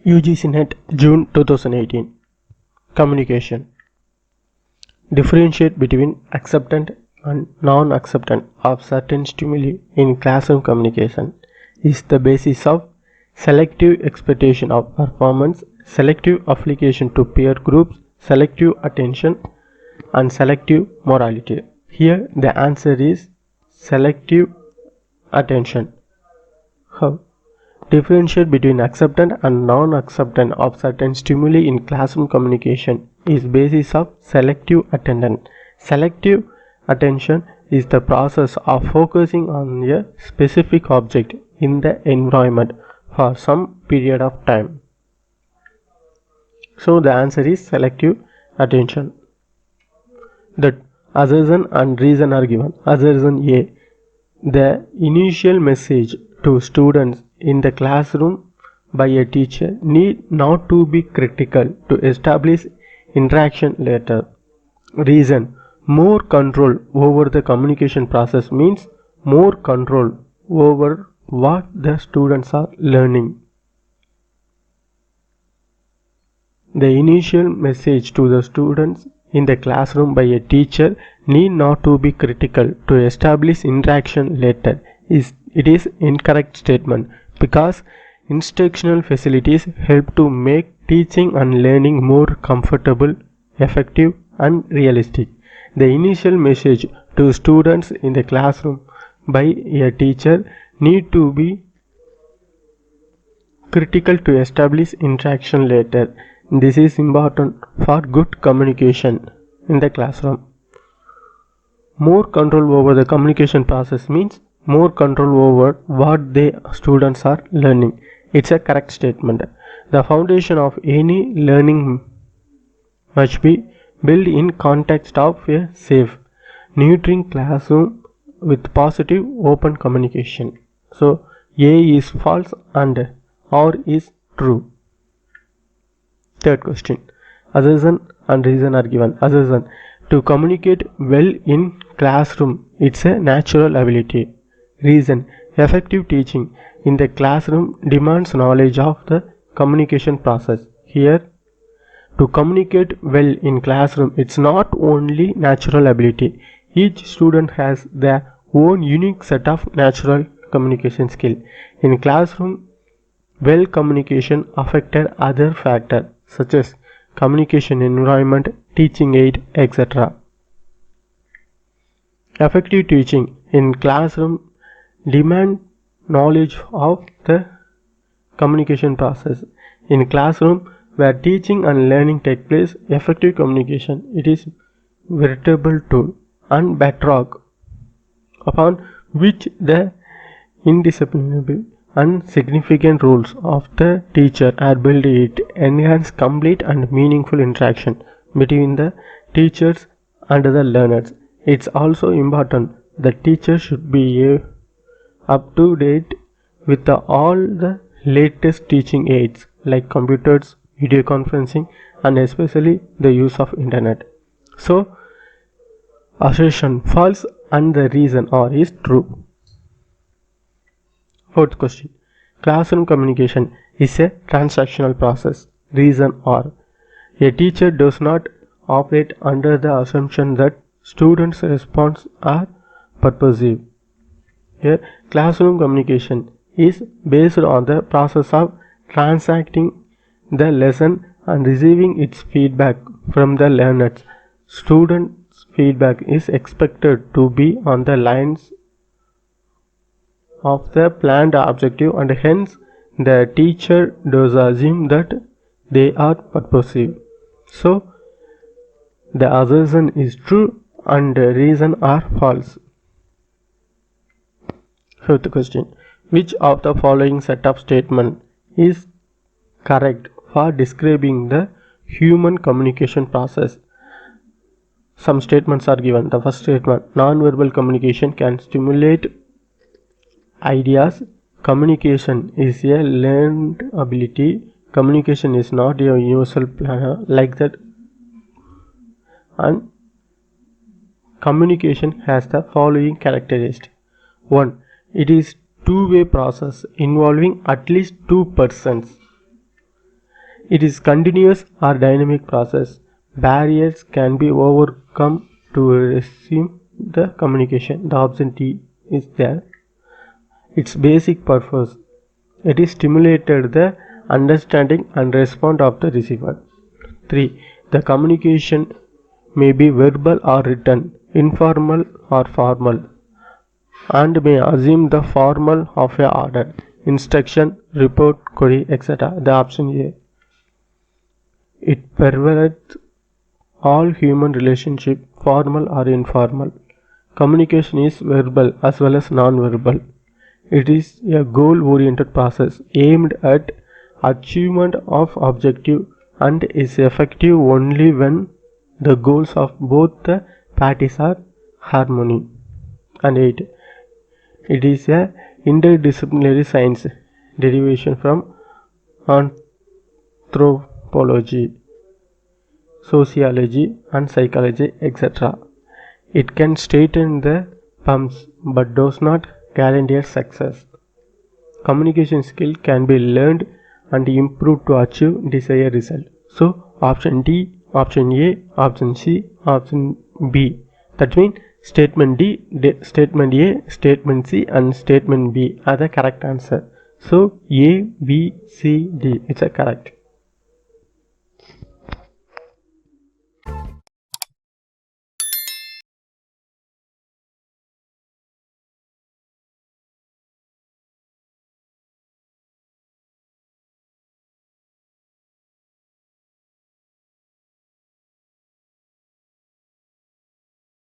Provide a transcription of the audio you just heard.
UGC NET June 2018. Communication. Differentiate between acceptant and non-acceptant of certain stimuli in classroom communication is the basis of selective expectation of performance, selective application to peer groups, selective attention, and selective morality. Here the answer is selective attention. How? Differentiate between acceptant and non-acceptant of certain stimuli in classroom communication is basis of selective attention. Selective attention is the process of focusing on a specific object in the environment for some period of time. So the answer is selective attention. The assertion and reason are given. Assertion A. The initial message to students in the classroom by a teacher need not to be critical to establish interaction later. Reason. More control over the communication process means more control over what the students are learning. The initial message to the students in the classroom by a teacher need not to be critical to establish interaction later. It is incorrect statement because instructional facilities help to make teaching and learning more comfortable, effective, and realistic. The initial message to students in the classroom by a teacher need to be critical to establish interaction later. This is important for good communication in the classroom. More control over the communication process means more control over what the students are learning. It's a correct statement. The foundation of any learning must be built in context of a safe, nurturing classroom with positive open communication. So A is false and R is true. Third question. Assertion and reason are given. Assertion. To communicate well in classroom, it's a natural ability. Reason. Effective teaching in the classroom demands knowledge of the communication process. Here, to communicate well in classroom, it's not only natural ability. Each student has their own unique set of natural communication skill. In classroom, well communication affected other factors such as communication environment, teaching aid, etc. Effective teaching in classroom demand knowledge of the communication process. In classroom where teaching and learning take place, effective communication it is veritable tool and bedrock upon which the indisciplinable and significant roles of the teacher are built. It enhance complete and meaningful interaction between the teachers and the learners. It's also important that teachers should be up to date with all the latest teaching aids like computers, video conferencing, and especially the use of internet. So assertion false and the reason or is true. Fourth question. Classroom communication is a transactional process. Reason or. A teacher does not operate under the assumption that students' response are purposive. Here, classroom communication is based on the process of transacting the lesson and receiving its feedback from the learners. Students' feedback is expected to be on the lines of the planned objective and hence the teacher does assume that they are purposive. So the assertion is true and the reason are false. Fifth question. Which of the following set of statement is correct for describing the human communication process? Some statements are given. The first statement. Non-verbal communication can stimulate ideas. Communication is a learned ability. Communication is not a universal planner like that. And communication has the following characteristics. 1. It is two-way process involving at least two persons. It is continuous or dynamic process. Barriers can be overcome to resume the communication. The option D is there. Its basic purpose. It is stimulated the understanding and response of the receiver. 3. The communication may be verbal or written, informal or formal, and may assume the formal of a order, instruction, report, query, etc. The option A. It pervades all human relationship, formal or informal. Communication is verbal as well as non-verbal. It is a goal-oriented process aimed at achievement of objective and is effective only when the goals of both the parties are harmony. And 8. It is a interdisciplinary science derivation from anthropology, sociology and psychology, etc. It can straighten the pumps but does not guarantee success. Communication skill can be learned and improved to achieve desired result. So option D, option A, option C, option B. That means statement D, statement A, statement C and statement B are the correct answer. So A, B, C, D is a correct.